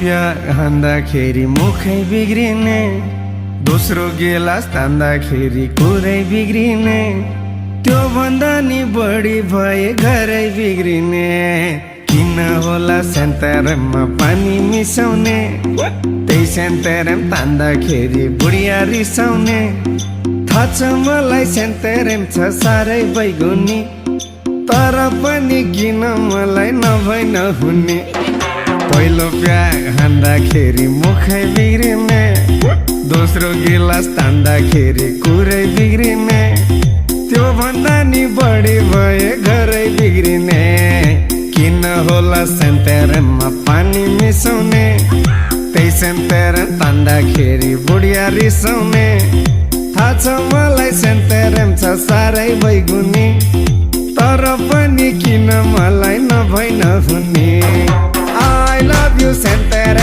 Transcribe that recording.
प्यार हान्दाखेरि मुखै बिग्रिने, दोस्रो गिलास तान्दाखेरि कुरै बिग्रिने, त्यो भन्दा नि बढी भए घरै बिग्रिने। किन होला सेन्तेरेममा पानी मिसाउने, त्यही सेन्तेरेम तान्दाखेरि बुढिया रिसाउने। थाहा छ मलाई सेन्तेरेम छ साह्रै बैगुनी, तर पनि किन मलाई नभई नहुने। पहिलो प्यार हान्दाखेरि मुखै बिग्रिने, दोस्रो गिलास तान्दाखेरि कुरै बिग्रिने, त्यो भन्दा नि बढी भए घरै बिग्रिने। किन होला सेन्तेरेममा पानी मिसाउने, त्यही सेन्तेरेम तान्दाखेरि बुढिया रिसाउने। थाहा छ मलाई सेन्तेरेम छ साह्रै बैगुनी, तर पनि किन मलाई नभई नहुने। I love you सेन्तेरेम।